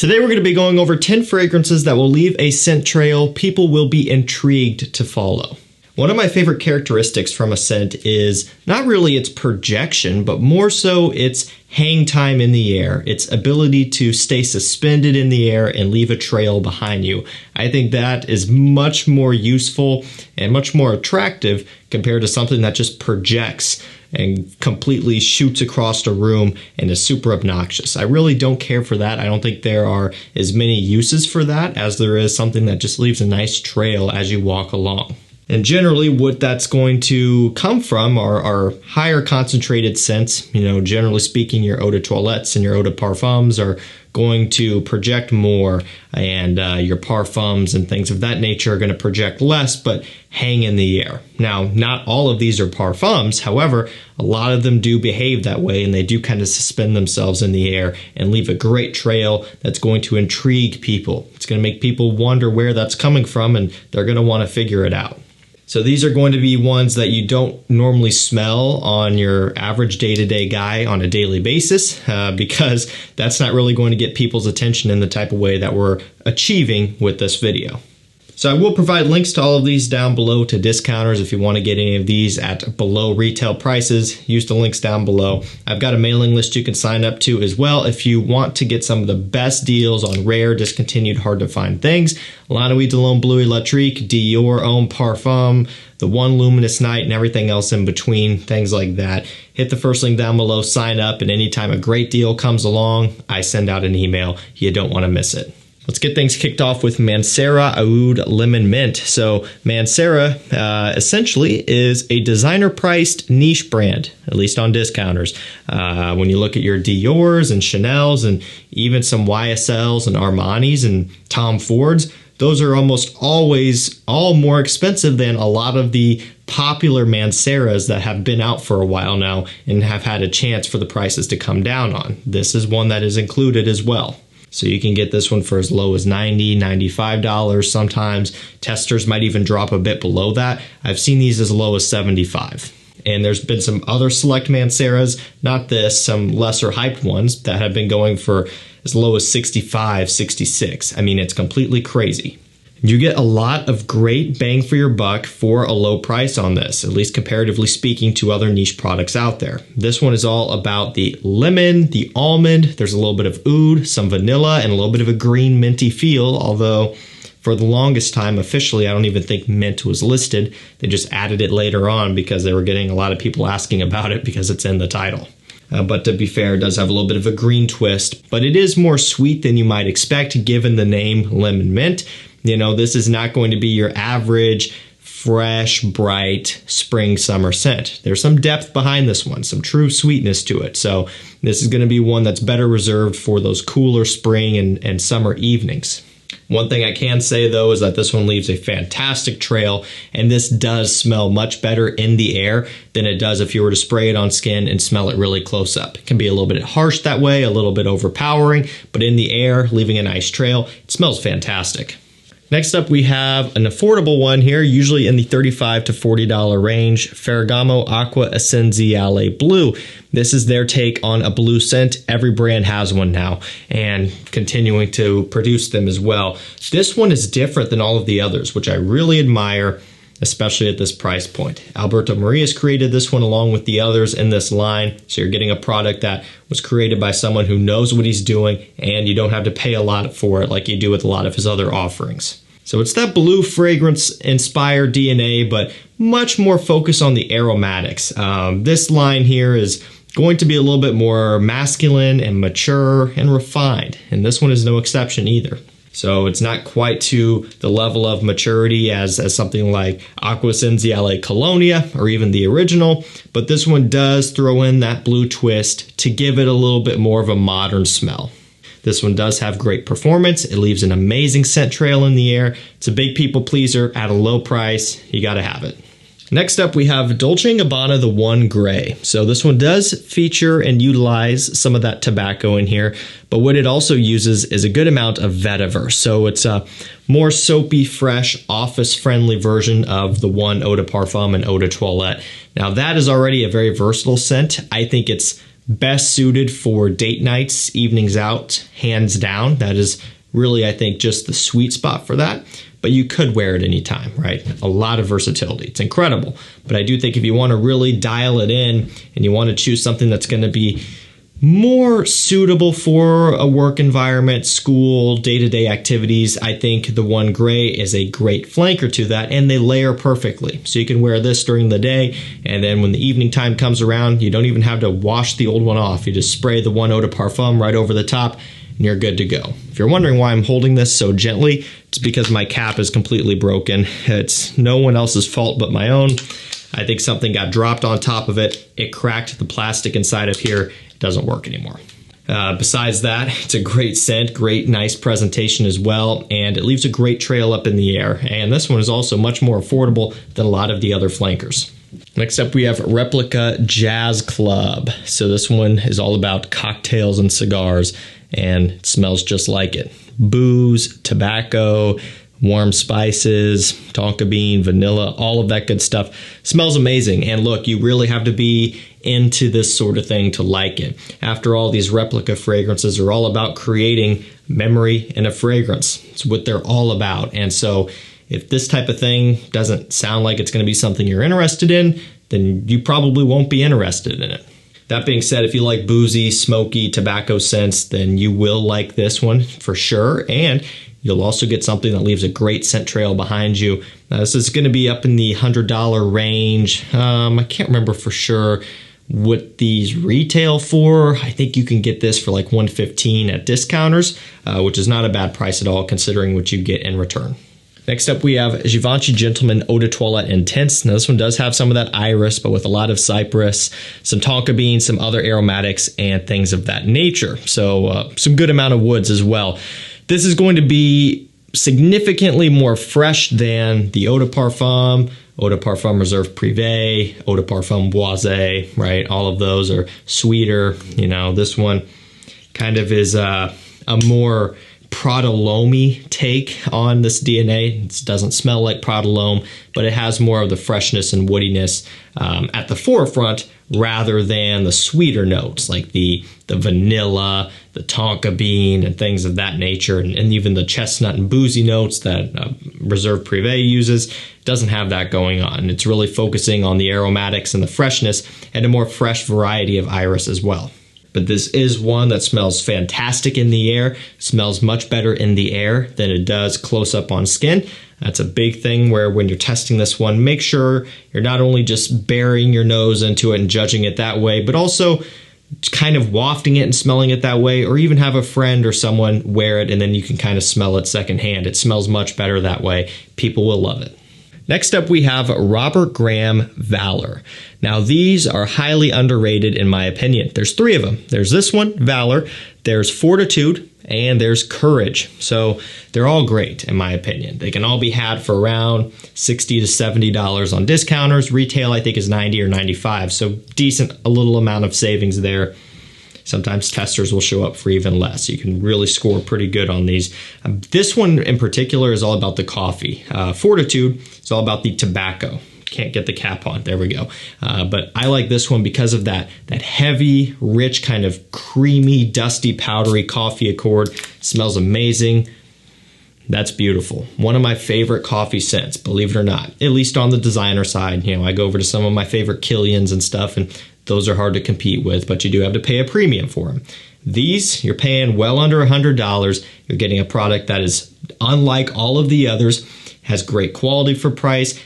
Today we're going to be going over 10 fragrances that will leave a scent trail people will be intrigued to follow. One of my favorite characteristics from a scent is not really its projection, but more so its hang time in the air, its ability to stay suspended in the air and leave a trail behind you. I think that is much more useful and much more attractive compared to something that just projects and completely shoots across the room and is super obnoxious. I really don't care for that. I don't think there are as many uses for that as there is something that just leaves a nice trail as you walk along. And generally what that's going to come from are higher concentrated scents. You know, generally speaking, your eau de toilettes and your eau de parfums are going to project more, and your parfums and things of that nature are going to project less but hang in the air. Now, not all of these are parfums. However, a lot of them do behave that way, and they do kind of suspend themselves in the air and leave a great trail that's going to intrigue people. It's going to make people wonder where that's coming from, and they're going to want to figure it out. So these are going to be ones that you don't normally smell on your average day-to-day guy on a daily basis because that's not really going to get people's attention in the type of way that we're achieving with this video. So I will provide links to all of these down below to discounters if you want to get any of these at below retail prices. Use the links down below. I've got a mailing list you can sign up to as well if you want to get some of the best deals on rare, discontinued, hard to find things. La Nuit de l'Homme Bleu Electrique, Dior Homme Parfum, the One Luminous Night, and everything else in between, things like that. Hit the first link down below, sign up, and anytime a great deal comes along, I send out an email. You don't want to miss it. Let's get things kicked off with MANCERA AOUD Lemon Mint. So MANCERA essentially is a designer-priced niche brand, at least on discounters. When you look at your Dior's and Chanel's and even some YSL's and Armani's and Tom Ford's, those are almost always all more expensive than a lot of the popular MANCERAs that have been out for a while now and have had a chance for the prices to come down on. This is one that is included as well. So you can get this one for as low as $90, $95 sometimes. Testers might even drop a bit below that. I've seen these as low as $75. And there's been some other select MANCERAs, not this, some lesser hyped ones that have been going for as low as $65, $66. I mean, it's completely crazy. You get a lot of great bang for your buck for a low price on this, at least comparatively speaking to other niche products out there. This one is all about the lemon, the almond, there's a little bit of oud, some vanilla, and a little bit of a green minty feel, although for the longest time, officially, I don't even think mint was listed. They just added it later on because they were getting a lot of people asking about it because it's in the title. But to be fair, it does have a little bit of a green twist, but it is more sweet than you might expect given the name lemon mint. You know, this is not going to be your average, fresh, bright spring summer scent. There's some depth behind this one, some true sweetness to it. So this is going to be one that's better reserved for those cooler spring and summer evenings. One thing I can say though is that this one leaves a fantastic trail, and this does smell much better in the air than it does if you were to spray it on skin and smell it really close up. It can be a little bit harsh that way, a little bit overpowering, but in the air, leaving a nice trail, it smells fantastic. Next up, we have an affordable one here, usually in the $35 to $40 range, FERRAGAMO ACQUA ESSENZIALE BLEU. This is their take on a blue scent. Every brand has one now and continuing to produce them as well. This one is different than all of the others, which I really admire, especially at this price point. Alberto Marias created this one along with the others in this line, so you're getting a product that was created by someone who knows what he's doing, and you don't have to pay a lot for it like you do with a lot of his other offerings. So it's that blue fragrance-inspired DNA, but much more focus on the aromatics. This line here is going to be a little bit more masculine and mature and refined, and this one is no exception either. So it's not quite to the level of maturity as something like ACQUA ESSENZIALE Colonia or even the original, but this one does throw in that blue twist to give it a little bit more of a modern smell. This one does have great performance. It leaves an amazing scent trail in the air. It's a big people pleaser at a low price. You gotta have it. Next up, we have Dolce & Gabbana The One Gray. So this one does feature and utilize some of that tobacco in here, but what it also uses is a good amount of vetiver. So it's a more soapy, fresh, office-friendly version of the One Eau de Parfum and Eau de Toilette. Now that is already a very versatile scent. I think it's Best suited for date nights, evenings out, hands down. That is really, I think, just the sweet spot for that. But you could wear it anytime, right? A lot of versatility. It's incredible. But I do think if you want to really dial it in and you want to choose something that's going to be more suitable for a work environment, school, day-to-day activities, I think the one gray is a great flanker to that, and they layer perfectly. So you can wear this during the day, and then when the evening time comes around, you don't even have to wash the old one off. You just spray the one eau de parfum right over the top, and you're good to go. If you're wondering why I'm holding this so gently, it's because my cap is completely broken. It's no one else's fault but my own. I think something got dropped on top of it. It cracked the plastic inside of here. Doesn't work anymore. Besides that, it's a great scent, great nice presentation as well, and it leaves a great trail up in the air. And this one is also much more affordable than a lot of the other flankers. Next up, we have Replica Jazz Club. So this one is all about cocktails and cigars, and it smells just like it. Booze, tobacco, warm spices, tonka bean, vanilla, all of that good stuff. Smells amazing. And look, you really have to be into this sort of thing to like it. After all, these replica fragrances are all about creating memory in a fragrance. It's what they're all about. And so if this type of thing doesn't sound like it's going to be something you're interested in, then you probably won't be interested in it. That being said, if you like boozy, smoky, tobacco scents, then you will like this one for sure. And you'll also get something that leaves a great scent trail behind you. This is going to be up in the $100 range. I can't remember for sure what these retail for. I think you can get this for like $115 at discounters, which is not a bad price at all considering what you get in return. Next up, we have Givenchy Gentleman Eau de Toilette Intense. Now, this one does have some of that iris, but with a lot of cypress, some tonka bean, some other aromatics, and things of that nature. So some good amount of woods as well. This is going to be significantly more fresh than the Eau de Parfum, Eau de Parfum Reserve Privé, Eau de Parfum Boisé, right? All of those are sweeter. You know, this one kind of is a more Prodolomy take on this DNA. It doesn't smell like Prodolome, but it has more of the freshness and woodiness at the forefront rather than the sweeter notes like the vanilla, the tonka bean, and things of that nature, and even the chestnut and boozy notes that Reserve Privé uses. It doesn't have that going on. It's really focusing on the aromatics and the freshness and a more fresh variety of iris as well. But this is one that smells fantastic in the air, smells much better in the air than it does close up on skin. That's a big thing where when you're testing this one, make sure you're not only just burying your nose into it and judging it that way, but also kind of wafting it and smelling it that way, or even have a friend or someone wear it and then you can kind of smell it secondhand. It smells much better that way. People will love it. Next up, we have Robert Graham Valor. Now, these are highly underrated in my opinion. There's three of them. There's this one, Valor, there's Fortitude, and there's Courage. So they're all great in my opinion. They can all be had for around $60 to $70 on discounters. Retail, I think, is $90 or $95. So decent, a little amount of savings there. Sometimes testers will show up for even less. You can really score pretty good on these. This one in particular is all about the coffee. Fortitude is all about the tobacco. Can't get the cap on. There we go. But I like this one because of that heavy, rich, kind of creamy, dusty, powdery coffee accord. Smells amazing. That's beautiful. One of my favorite coffee scents, believe it or not, at least on the designer side. You know, I go over to some of my favorite Kilians and stuff, and those are hard to compete with, but you do have to pay a premium for them. These, you're paying well under $100. You're getting a product that is unlike all of the others, has great quality for price,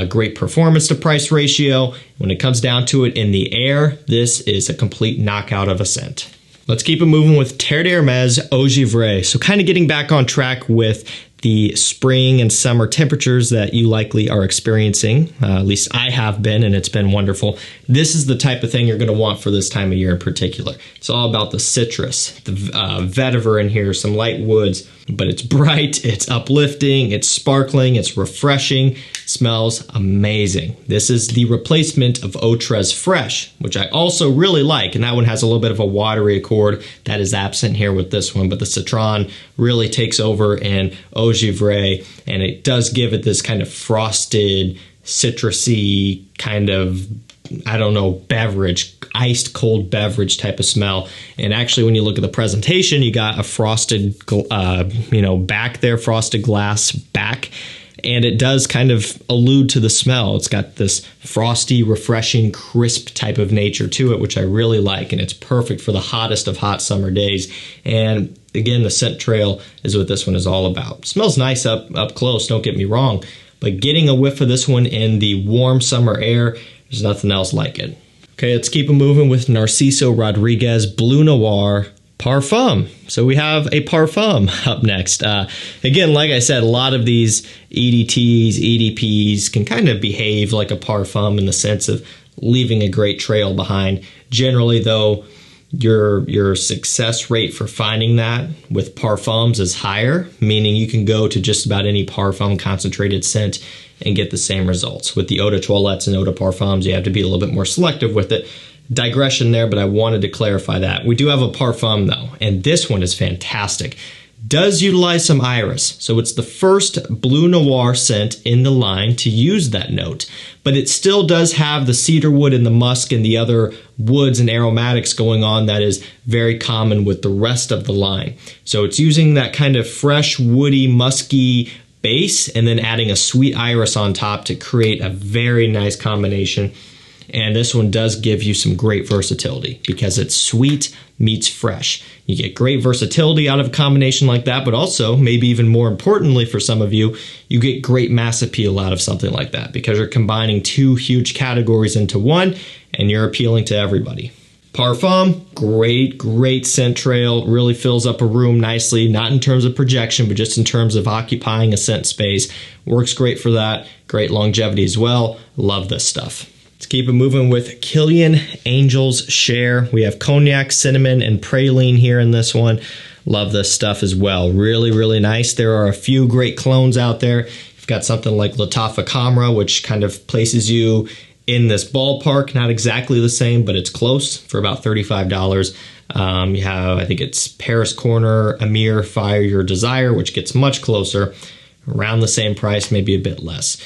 great performance to price ratio. When it comes down to it in the air, this is a complete knockout of a scent. Let's keep it moving with Terre d'Hermès Eau Givree. So kind of getting back on track with the spring and summer temperatures that you likely are experiencing. At least I have been, and it's been wonderful. This is the type of thing you're going to want for this time of year in particular. It's all about the citrus, the vetiver in here, some light woods, but it's bright, it's uplifting, it's sparkling, it's refreshing, smells amazing. This is the replacement of Eau Très Fresh, which I also really like, and that one has a little bit of a watery accord that is absent here with this one, but the citron really takes over in Eau Givree, and it does give it this kind of frosted, citrusy kind of I don't know, beverage, iced cold beverage type of smell. And actually, when you look at the presentation, you got a frosted, back there, frosted glass back. And it does kind of allude to the smell. It's got this frosty, refreshing, crisp type of nature to it, which I really like. And it's perfect for the hottest of hot summer days. And again, the scent trail is what this one is all about. It smells nice up close, don't get me wrong. But getting a whiff of this one in the warm summer air, there's nothing else like it. Okay, let's keep it moving with Narciso Rodriguez Bleu Noir Parfum. So we have a Parfum up next. Again, like I said, a lot of these EDTs, EDPs can kind of behave like a Parfum in the sense of leaving a great trail behind. Generally, though, your success rate for finding that with Parfums is higher, meaning you can go to just about any Parfum concentrated scent and get the same results. With the Eau de Toilettes and Eau de Parfums, you have to be a little bit more selective with it. Digression there, but I wanted to clarify that. We do have a Parfum though, and this one is fantastic. Does utilize some iris, so it's the first Bleu Noir scent in the line to use that note, but it still does have the cedarwood and the musk and the other woods and aromatics going on that is very common with the rest of the line. So it's using that kind of fresh, woody, musky base and then adding a sweet iris on top to create a very nice combination. And this one does give you some great versatility because it's sweet meets fresh. You get great versatility out of a combination like that, but also, maybe even more importantly for some of you, you get great mass appeal out of something like that because you're combining two huge categories into one and you're appealing to everybody. Parfum, great scent trail, really fills up a room nicely, not in terms of projection, but just in terms of occupying a scent space. Works great for that, great longevity as well. Love this stuff. Let's keep it moving with Kilian Angel's Share. We have cognac, cinnamon, and praline here in this one. Love this stuff as well. Really nice. There are a few great clones out there. You've got something like Lattafa Camera, which kind of places you in this ballpark. Not exactly the same, but it's close for about $35. You have, I think it's Paris Corner, Amir, Fire Your Desire, which gets much closer. Around the same price, maybe a bit less.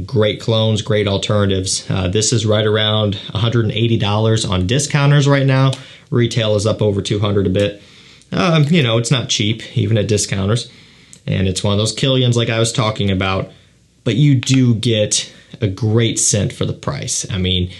Great clones, great alternatives. This is right around $180 on discounters right now. Retail is up over $200 a bit. It's not cheap, even at discounters. And it's one of those Kilians like I was talking about. But you do get a great scent for the price. I mean,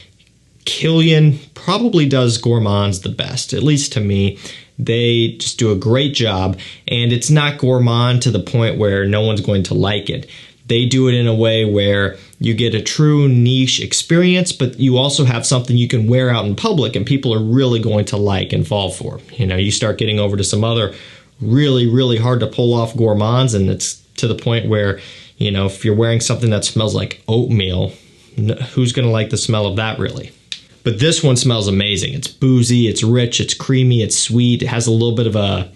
Kilian probably does gourmands the best, at least to me. They just do a great job, and it's not gourmand to the point where no one's going to like it. They do it in a way where you get a true niche experience, but you also have something you can wear out in public and people are really going to like and fall for. You start getting over to some other really hard to pull off gourmands, and it's to the point where, if you're wearing something that smells like oatmeal, who's going to like the smell of that really? But this one smells amazing. It's boozy, it's rich, it's creamy, it's sweet. It has a little bit of a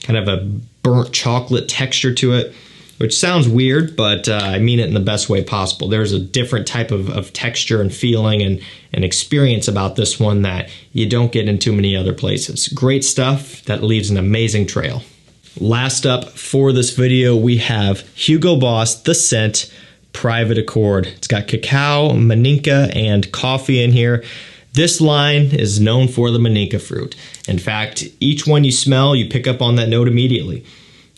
kind of a burnt chocolate texture to it, which sounds weird, but I mean it in the best way possible. There's a different type of texture and feeling and experience about this one that you don't get in too many other places. Great stuff that leaves an amazing trail. Last up for this video, we have Hugo Boss The Scent Private Accord. It's got cacao, maninka, and coffee in here. This line is known for the maninka fruit. In fact, each one you smell, you pick up on that note immediately.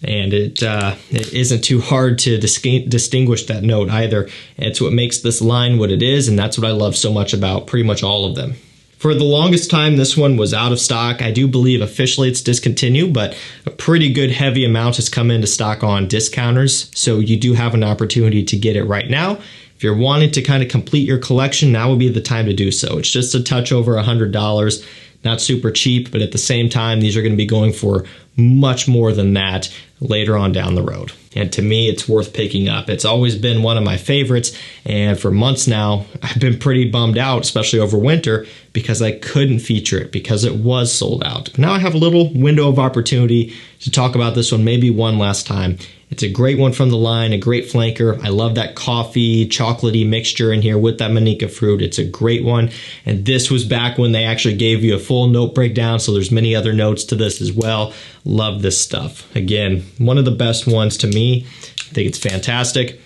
And it isn't too hard to distinguish that note either. It's what makes this line what it is, and that's what I love so much about pretty much all of them. For the longest time, this one was out of stock. I do believe officially it's discontinued, but a pretty good heavy amount has come into stock on discounters, so you do have an opportunity to get it right now. If you're wanting to kind of complete your collection, now would be the time to do so. It's just a touch over $100, not super cheap, but at the same time, these are going to be going for much more than that later on down the road. And to me, it's worth picking up. It's always been one of my favorites, and for months now, I've been pretty bummed out, especially over winter, because I couldn't feature it because it was sold out. But now I have a little window of opportunity to talk about this one maybe one last time. It's a great one from the line, a great flanker. I love that coffee, chocolatey mixture in here with that maninka fruit. It's a great one. And this was back when they actually gave you a full note breakdown, so there's many other notes to this as well. Love this stuff. Again, one of the best ones to me. I think it's fantastic.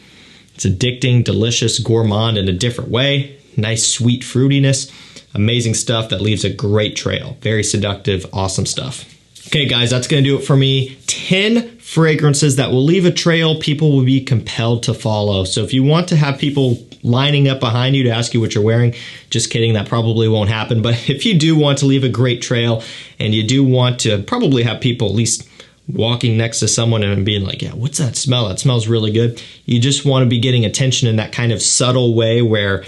It's addicting, delicious, gourmand in a different way. nice sweet fruitiness. Amazing stuff that leaves a great trail. Very seductive, awesome stuff. Okay guys, that's gonna do it for me. 10 fragrances that will leave a trail people will be compelled to follow. So if you want to have people lining up behind you to ask you what you're wearing, just kidding, that probably won't happen. But if you do want to leave a great trail and you do want to probably have people at least walking next to someone and being like, yeah, what's that smell? That smells really good. You just want to be getting attention in that kind of subtle way where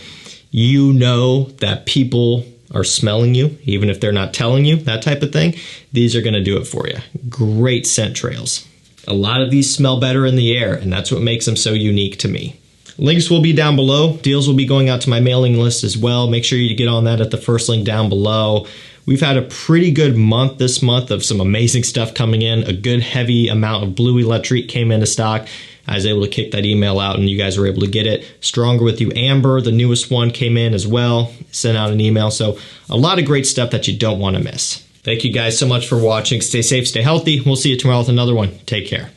you know that people are smelling you, even if they're not telling you, that type of thing. These are gonna do it for you. Great scent trails. A lot of these smell better in the air, and that's what makes them so unique to me. Links will be down below. Deals will be going out to my mailing list as well. Make sure you get on that at the first link down below. We've had a pretty good month this month of some amazing stuff coming in. A good heavy amount of BLEU Electrique came into stock. I was able to kick that email out and you guys were able to get it. Stronger With You Amber, the newest one, came in as well. Sent out an email. So a lot of great stuff that you don't want to miss. Thank you guys so much for watching. Stay safe, stay healthy. We'll see you tomorrow with another one. Take care.